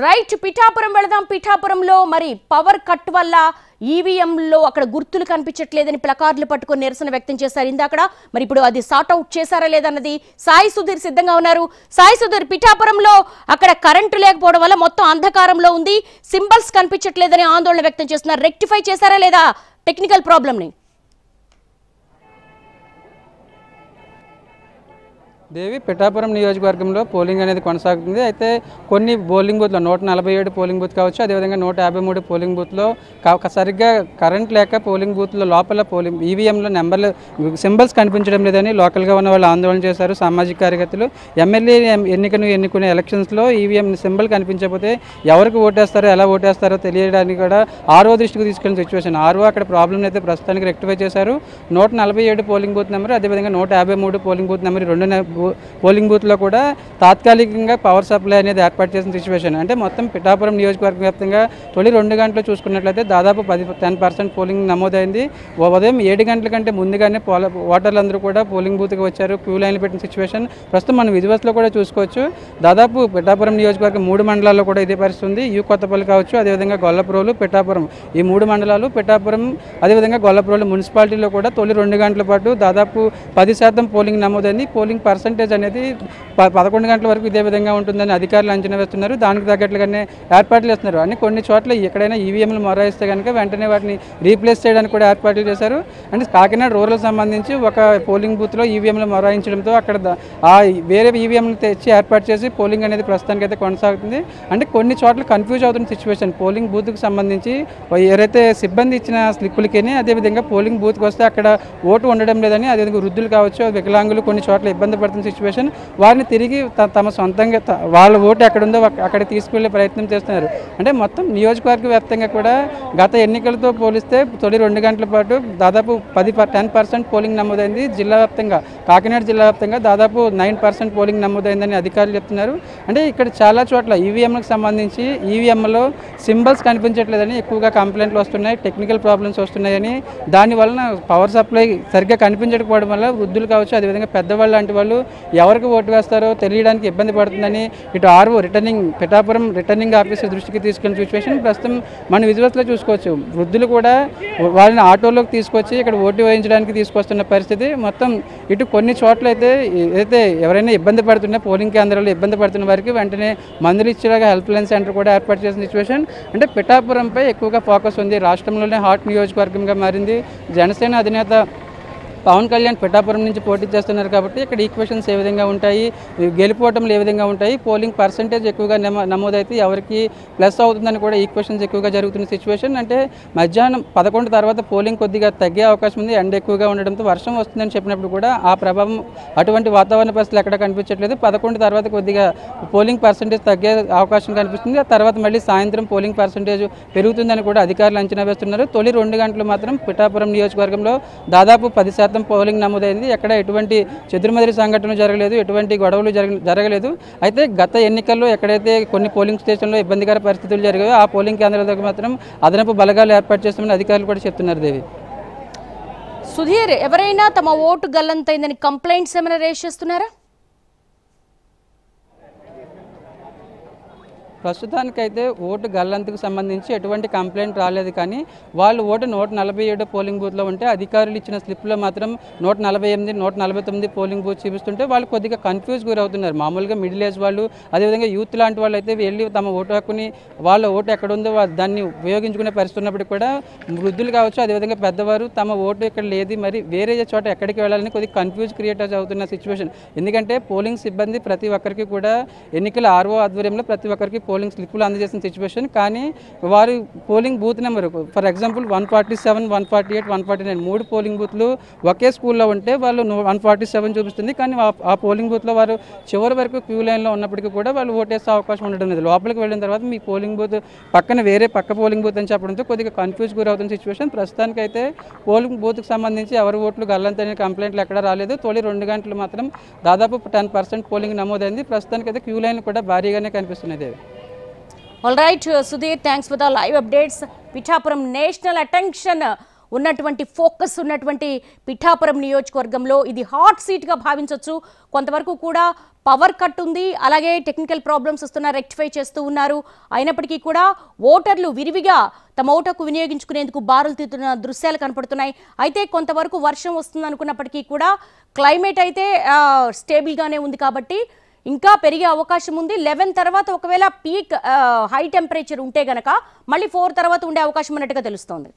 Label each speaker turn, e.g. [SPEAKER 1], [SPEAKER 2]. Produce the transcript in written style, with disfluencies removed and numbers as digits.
[SPEAKER 1] Right Pithapuram వెళదాం. పిఠాపురంలో మరి పవర్ కట్ వల్ల ఈవీఎంలో అక్కడ గుర్తులు కనిపించట్లేదని ప్లకార్డులు పట్టుకొని నిరసన వ్యక్తం చేశారు ఇందాకడ. మరి ఇప్పుడు అది సార్ట్ అవుట్ చేశారా లేదన్నది సాయి సుధీర్ సిద్ధంగా ఉన్నారు. సాయి సుధీర్, పిఠాపురంలో అక్కడ కరెంటు లేకపోవడం వల్ల మొత్తం అంధకారంలో ఉంది, సింబల్స్ కనిపించట్లేదని ఆందోళన వ్యక్తం చేస్తున్నారు. రెక్టిఫై చేశారా లేదా టెక్నికల్ ప్రాబ్లమ్ ని?
[SPEAKER 2] దేవి, పిఠాపురం నియోజకవర్గంలో పోలింగ్ అనేది కొనసాగుతుంది. అయితే కొన్ని పోలింగ్ బూత్లో 147 పోలింగ్ బూత్ కావచ్చు, అదేవిధంగా 153 పోలింగ్ బూత్లో సరిగ్గా కరెంట్ లేక పోలింగ్ బూత్లో లోపల ఈవీఎంలో నెంబర్లు సింబల్స్ కనిపించడం లేదని లోకల్గా ఉన్న వాళ్ళు ఆందోళన చేశారు. సామాజిక కార్యకర్తలు ఎమ్మెల్యే ఎన్నుకునే ఎలక్షన్స్లో ఈవీఎం సింబల్ కనిపించకపోతే ఎవరికి ఓటేస్తారో ఎలా ఓటేస్తారో తెలియడానికి కూడా ఆర్ఓ దృష్టికి తీసుకెళ్లిన సిచ్యువేషన్. ఆర్ఓ అక్కడ ప్రాబ్లం అయితే ప్రస్తుతానికి రెక్టిఫై చేశారు. 147 పోలింగ్ బూత్ నెంబర్, అదేవిధంగా 153 పోలింగ్ బూత్ నెంబర్ రెండు పోలింగ్ బూత్లో కూడా తాత్కాలికంగా పవర్ సప్లై అనేది ఏర్పాటు చేసిన సిచ్యువేషన్. అంటే మొత్తం పిఠాపురం నియోజకవర్గ వ్యాప్తంగా తొలి 2 గంటలు చూసుకున్నట్లయితే దాదాపు 10% పోలింగ్ నమోదైంది. ఉదయం 7 గంటల కంటే ముందుగానే ఓటర్లందరూ కూడా పోలింగ్ బూత్కి వచ్చారు, క్యూ లైన్లు పెట్టిన సిచ్యువేషన్ ప్రస్తుతం మనం విజువల్స్లో కూడా చూసుకోవచ్చు. దాదాపు పిఠాపురం నియోజకవర్గం 3 మండలాల్లో కూడా ఇదే పరిస్థితి ఉంది. యూ కొత్తపల్లి కావచ్చు, అదేవిధంగా గొల్లప్రోలు, పిఠాపురం, ఈ 3 మండలాలు, పిఠాపురం అదేవిధంగా గొల్లప్రోలు మున్సిపాలిటీలో కూడా తొలి 2 గంటల పాటు దాదాపు 10% పోలింగ్ నమోదైంది. పోలింగ్ పర్సెంటేజ్ అనేది 11 గంటల వరకు ఇదే విధంగా ఉంటుందని అధికారులు అంచనా వేస్తున్నారు. దానికి తగ్గట్లుగానే ఏర్పాట్లు చేస్తున్నారు. అని కొన్ని చోట్ల ఎక్కడైనా ఈవీఎంలు మొరాయిస్తే కనుక వెంటనే వాటిని రీప్లేస్ చేయడానికి కూడా ఏర్పాట్లు చేశారు. అంటే కాకినాడ రూరల్ సంబంధించి ఒక పోలింగ్ బూత్లో ఈవీఎంలు మొరాయించడంతో అక్కడ వేరే ఈవీఎంలు తెచ్చి ఏర్పాటు చేసి పోలింగ్ అనేది ప్రస్తుతానికి అయితే కొనసాగుతుంది. అంటే కొన్ని చోట్ల కన్ఫ్యూజ్ అవుతున్న సిచ్యువేషన్. పోలింగ్ బూత్కి సంబంధించి ఎవరైతే సిబ్బంది ఇచ్చిన స్లిప్పులకి అదేవిధంగా పోలింగ్ బూత్కి వస్తే అక్కడ ఓటు ఉండడం లేదని, అదేవిధంగా వృద్ధులు కావచ్చు, వికలాంగులు కొన్ని చోట్ల ఇబ్బంది పడుతున్న సిచ్యువేషన్. వారిని తిరిగి తమ సొంతంగా వాళ్ళ ఓటు ఎక్కడుందో అక్కడ తీసుకెళ్లే ప్రయత్నం చేస్తున్నారు. అంటే మొత్తం నియోజకవర్గ వ్యాప్తంగా కూడా గత ఎన్నికలతో పోలిస్తే తొలి 2 గంటల పాటు దాదాపు 10% పోలింగ్ నమోదైంది. జిల్లా వ్యాప్తంగా కాకినాడ జిల్లా వ్యాప్తంగా దాదాపు 9% పోలింగ్ నమోదైందని అధికారులు చెప్తున్నారు. అంటే ఇక్కడ చాలా చోట్ల ఈవీఎంలకు సంబంధించి ఈవీఎంలో సింబల్స్ కనిపించట్లేదని ఎక్కువగా కంప్లైంట్లు వస్తున్నాయి, టెక్నికల్ ప్రాబ్లమ్స్ వస్తున్నాయని. దానివలన పవర్ సప్లై సరిగ్గా కనిపించకపోవడం వల్ల వృద్ధులు కావచ్చు, అదేవిధంగా పెద్దవాళ్ళు లాంటి వాళ్ళు ఎవరికి ఓటు వేస్తారో తెలియడానికి ఇబ్బంది పడుతుందని ఇటు ఆర్ఓ పిఠాపురం రిటర్నింగ్ ఆఫీసర్ దృష్టికి తీసుకెళ్లిన సిచ్యువేషన్ ప్రస్తుతం మన విజువల్స్లో చూసుకోవచ్చు. వృద్ధులు కూడా వాళ్ళని ఆటోలోకి తీసుకొచ్చి ఇక్కడ ఓటు వేయించడానికి తీసుకొస్తున్న పరిస్థితి. మొత్తం ఇటు కొన్ని చోట్ల అయితే ఎవరైనా ఇబ్బంది పడుతున్నా పోలింగ్ కేంద్రాల్లో ఇబ్బంది పడుతున్న వారికి వెంటనే మందులు ఇచ్చేలాగా హెల్ప్ లైన్ సెంటర్ కూడా ఏర్పాటు చేసిన సిచ్యువేషన్. అంటే పిఠాపురంపై ఎక్కువగా ఫోకస్ ఉంది. రాష్ట్రంలోనే హాట్ నియోజకవర్గంగా మారింది. జనసేన అధినేత పవన్ కళ్యాణ్ పిఠాపురం నుంచి పోటీ చేస్తున్నారు కాబట్టి ఇక్కడ ఈక్వేషన్స్ ఏ విధంగా ఉంటాయి, గెలుపోవటంలు ఏ విధంగా ఉంటాయి, పోలింగ్ పర్సంటేజ్ ఎక్కువగా నమోదైతే ఎవరికి ప్లస్ అవుతుందని కూడా ఈక్వేషన్స్ ఎక్కువగా జరుగుతున్న సిచ్యువేషన్. అంటే మధ్యాహ్నం 11 తర్వాత పోలింగ్ కొద్దిగా తగ్గే అవకాశం ఉంది. ఎండ ఎక్కువగా ఉండడంతో వర్షం వస్తుందని చెప్పినప్పుడు కూడా ఆ ప్రభావం అటువంటి వాతావరణ పరిస్థితులు ఎక్కడ కనిపించట్లేదు. 11 తర్వాత కొద్దిగా పోలింగ్ పర్సంటేజ్ తగ్గే అవకాశం కనిపిస్తుంది. ఆ తర్వాత మళ్ళీ సాయంత్రం పోలింగ్ పర్సంటేజ్ పెరుగుతుందని కూడా అధికారులు అంచనా వేస్తున్నారు. తొలి 2 గంటలు మాత్రం పిఠాపురం నియోజకవర్గంలో దాదాపు 10% పోలింగ్ నమోదైంది. ఎక్కడ ఎటువంటి చెదురుమదురు సంఘటనలు జరగలేదు, ఎటువంటి గొడవలు జరగలేదు. అయితే గత ఎన్నికల్లో ఎక్కడైతే కొన్ని పోలింగ్ స్టేషన్లో ఇబ్బందికర పరిస్థితులు జరిగాయో ఆ పోలింగ్ కేంద్రాల దగ్గర మాత్రం అదనపు బలగాలు ఏర్పాటు చేస్తామని అధికారులు కూడా చెప్తున్నారు. దేవి,
[SPEAKER 1] సుధీర్, ఎవరైనా తమ ఓటు గల్లంతైందని కంప్లైంట్స్ ఏమైనా రేస్ చేస్తున్నారా?
[SPEAKER 2] ప్రస్తుతానికైతే ఓటు గల్లంతుకు సంబంధించి ఎటువంటి కంప్లైంట్ రాలేదు. కానీ వాళ్ళు ఓటు 147 పోలింగ్ బూత్లో ఉంటే అధికారులు ఇచ్చిన స్లిప్లో మాత్రం 148, 149 పోలింగ్ బూత్ చూపిస్తుంటే వాళ్ళు కొద్దిగా కన్ఫ్యూజ్ గురవుతున్నారు. మామూలుగా మిడిల్ ఏజ్ వాళ్ళు, అదేవిధంగా యూత్ లాంటి వాళ్ళు అయితే వెళ్ళి తమ ఓటు హక్కుని వాళ్ళ ఓటు ఎక్కడుందో దాన్ని ఉపయోగించుకునే పరిస్థితి ఉన్నప్పటికీ కూడా వృద్ధులు కావచ్చు, అదేవిధంగా పెద్దవారు తమ ఓటు ఇక్కడ లేదు, మరి వేరే చోట ఎక్కడికి వెళ్ళాలని కొద్దిగా కన్ఫ్యూజ్ క్రియేట్ అవుతున్న సిచ్యువేషన్. ఎందుకంటే పోలింగ్ సిబ్బంది ప్రతి ఒక్కరికి కూడా ఎన్నికల ఆర్ఓ ఆధ్వర్యంలో ప్రతి ఒక్కరికి పోలింగ్ స్లిప్పులు అందజేసిన సిచ్యువేషన్. కానీ వారు polling booth number for example 147, 148, 149 3 polling బూత్లు ఒకే స్కూల్లో ఉంటే వాళ్ళు 147 చూపిస్తుంది. కానీ ఆ పోలింగ్ బూత్లో వారు చివరి వరకు క్యూ లైన్లో ఉన్నప్పటికీ కూడా వాళ్ళు ఓటేసే అవకాశం ఉండడం లేదు. లోపలికి వెళ్ళిన తర్వాత మీ పోలింగ్ బూత్ పక్కన వేరే పోలింగ్ బూత్ అని చెప్పడంతో కొద్దిగా కన్ఫ్యూజ్ గురవుతున్న సిచ్యువేషన్. ప్రస్తుతానికైతే పోలింగ్ బూత్కి సంబంధించి ఎవరి ఓట్లు గల్లంతైన కంప్లైంట్లు ఎక్కడా రాలేదు. తొలి 2 గంటలు మాత్రం దాదాపు 10% పోలింగ్ నమోదైంది. ప్రస్తుతానికైతే క్యూ లైన్లు కూడా భారీగానే కనిపిస్తున్నాయి.
[SPEAKER 1] All right, Sudhir, thanks for the live updates. Piఠాపురం నేషనల్ అటెన్షన్ ఉన్నటువంటి ఫోకస్ ఉన్నటువంటి పిఠాపురం నియోజకవర్గంలో ఇది హాట్ సీట్గా భావించవచ్చు. కొంతవరకు కూడా పవర్ కట్ ఉంది, అలాగే టెక్నికల్ ప్రాబ్లమ్స్ వస్తున్నా రెక్టిఫై చేస్తూ ఉన్నారు. అయినప్పటికీ కూడా ఓటర్లు విరివిగా తమ ఓటుకు వినియోగించుకునేందుకు బారులు తీరుతున్న దృశ్యాలు కనపడుతున్నాయి. అయితే కొంతవరకు వర్షం వస్తుంది అనుకున్నప్పటికీ కూడా క్లైమేట్ అయితే స్టేబుల్గానే ఉంది కాబట్టి ఇంకా పెరిగే అవకాశం ఉంది. 11 తర్వాత ఒకవేళ పీక్ హై టెంపరేచర్ ఉంటే గనక మళ్ళీ 4 తర్వాత ఉండే అవకాశం ఉన్నట్టుగా తెలుస్తోంది.